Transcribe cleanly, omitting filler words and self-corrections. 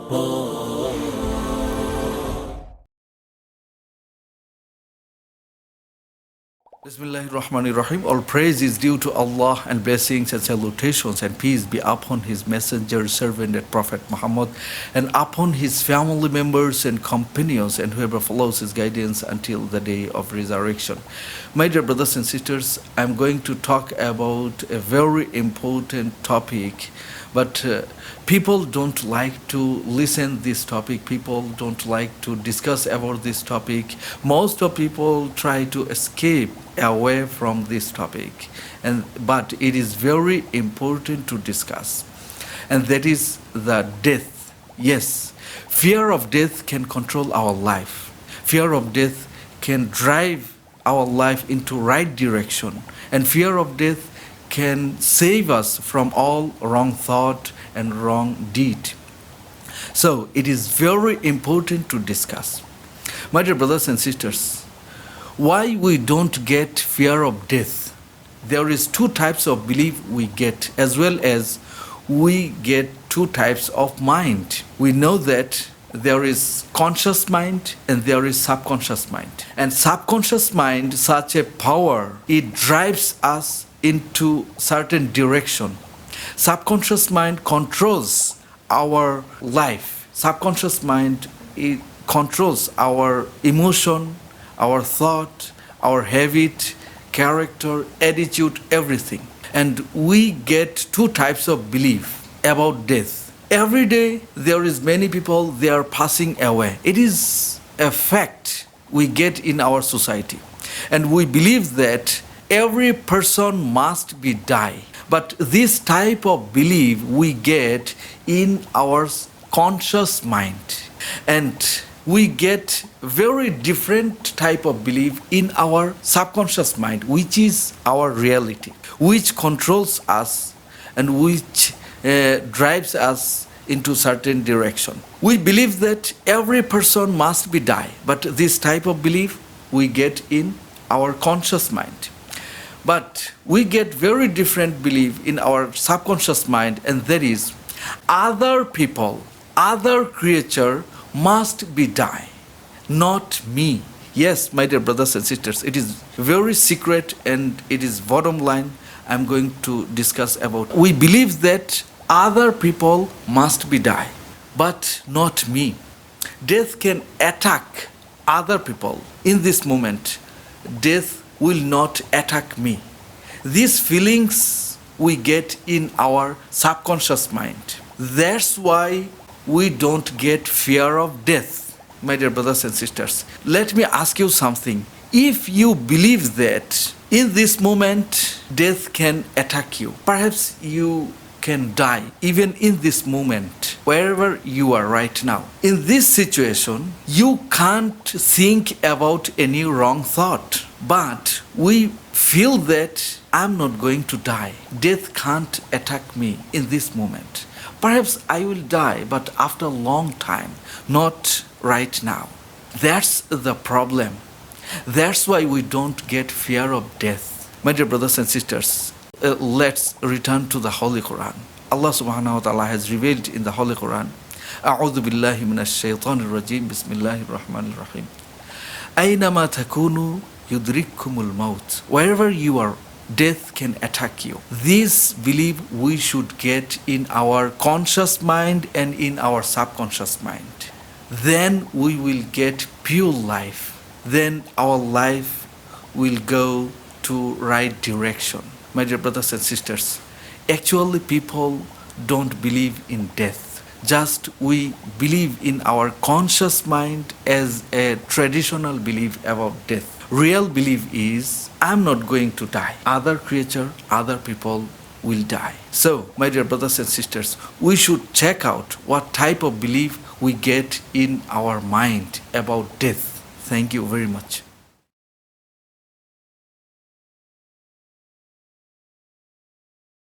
Bismillahirrahmanirrahim. All praise is due to Allah, and blessings and salutations and peace be upon His messenger, servant, and Prophet Muhammad, and upon his family members and companions, and whoever follows his guidance until the day of resurrection. My dear brothers and sisters, I'm going to talk about a very important topic, but people don't like to listen this topic. People don't like to discuss about this topic. Most of people try to escape away from this topic, but it is very important to discuss, and that is the death. Yes, fear of death can control our life. Fear of death can drive our life into right direction, and fear of death can save us from all wrong thought and wrong deed. So it is very important to discuss. My dear brothers and sisters, why we don't get fear of death? There is two types of belief we get, as well as we get two types of mind. We know that there is conscious mind and there is subconscious mind. And subconscious mind, such a power, it drives us into certain direction. Subconscious mind controls our life. Subconscious mind, it controls our emotion, our thought, our habit, character, attitude, everything. And we get two types of belief about death. Every day there is many people, they are passing away. It is a fact we get in our society. And we believe that every person must be die. But this type of belief we get in our conscious mind. And we get very different type of belief in our subconscious mind, which is our reality, which controls us and which drives us into certain direction. We believe that every person must be die, but this type of belief we get in our conscious mind. But we get very different belief in our subconscious mind, and that is other people, other creature must be die, not me. Yes, my dear brothers and sisters, it is very secret and it is bottom line I'm going to discuss about. We believe that other people must be die, but not me. Death can attack other people. In this moment, death will not attack me. These feelings we get in our subconscious mind. That's why we don't get fear of death. My dear brothers and sisters, let me ask you something. If you believe that in this moment death can attack you, perhaps you can die even in this moment, wherever you are right now. In this situation, you can't think about any wrong thought, but we feel that I'm not going to die. Death can't attack me in this moment. Perhaps I will die, but after a long time, not right now. That's the problem. That's why we don't get fear of death. My dear brothers and sisters, let's return to the Holy Quran. Allah subhanahu wa ta'ala has revealed in the Holy Quran, A'udhu billahi minash shaitanir rajim, Bismillahir Rahmanir Rahim. Aynama takunu yudrikkumul maut. Wherever you are, death can attack you. This belief we should get in our conscious mind and in our subconscious mind. Then we will get pure life. Then our life will go to right direction. My dear brothers and sisters, actually people don't believe in death. Just we believe in our conscious mind as a traditional belief about death. Real belief is, I'm not going to die. Other creature, other people will die. So, my dear brothers and sisters, we should check out what type of belief we get in our mind about death. Thank you very much.